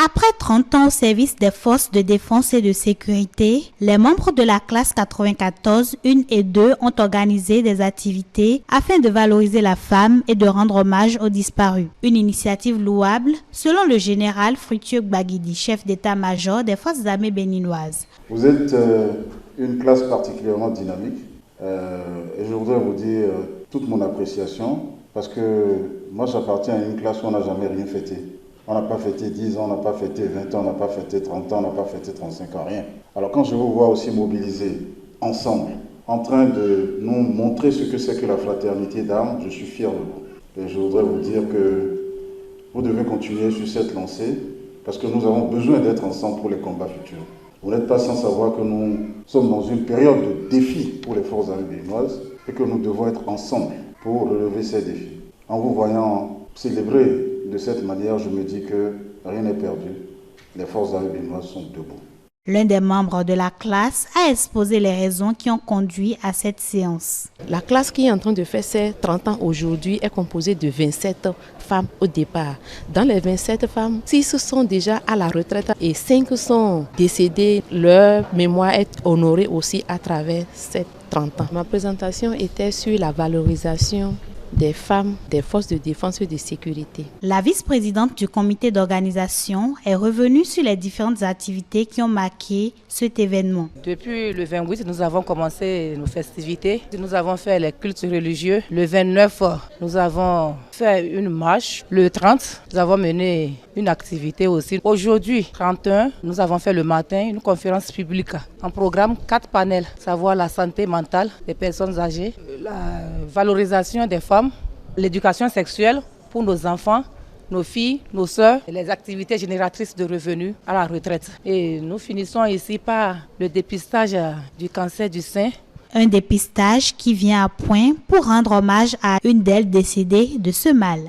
Après 30 ans au service des forces de défense et de sécurité, les membres de la classe 94, 1 et 2 ont organisé des activités afin de valoriser la femme et de rendre hommage aux disparus. Une initiative louable, selon le général Fructueux Gbagidi, chef d'état-major des forces armées béninoises. Vous êtes une classe particulièrement dynamique et je voudrais vous dire toute mon appréciation parce que moi j'appartiens à une classe où on n'a jamais rien fêté. On n'a pas fêté 10 ans, on n'a pas fêté 20 ans, on n'a pas fêté 30 ans, on n'a pas fêté 35 ans, rien. Alors quand je vous vois aussi mobilisés ensemble, en train de nous montrer ce que c'est que la fraternité d'âme, je suis fier de vous. Et je voudrais vous dire que vous devez continuer sur cette lancée parce que nous avons besoin d'être ensemble pour les combats futurs. Vous n'êtes pas sans savoir que nous sommes dans une période de défi pour les forces armées béninoises et que nous devons être ensemble pour relever ces défis. En vous voyant célébrer de cette manière, je me dis que rien n'est perdu. Les forces armées béninoises sont debout. L'un des membres de la classe a exposé les raisons qui ont conduit à cette séance. La classe qui est en train de faire ses 30 ans aujourd'hui est composée de 27 femmes au départ. Dans les 27 femmes, 6 sont déjà à la retraite et 5 sont décédées. Leur mémoire est honorée aussi à travers ces 30 ans. Ma présentation était sur la valorisation des femmes des forces de défense et de sécurité. La vice-présidente du comité d'organisation est revenue sur les différentes activités qui ont marqué cet événement. Depuis le 28, nous avons commencé nos festivités. Nous avons fait les cultes religieux. Le 29, nous avons fait une marche. Le 30, nous avons mené une activité aussi. Aujourd'hui, 31, nous avons fait le matin une conférence publique. En programme, 4 panels, savoir la santé mentale des personnes âgées, la valorisation des femmes, l'éducation sexuelle pour nos enfants, nos filles, nos sœurs, et les activités génératrices de revenus à la retraite. Et nous finissons ici par le dépistage du cancer du sein. Un dépistage qui vient à point pour rendre hommage à une d'elles décédée de ce mal.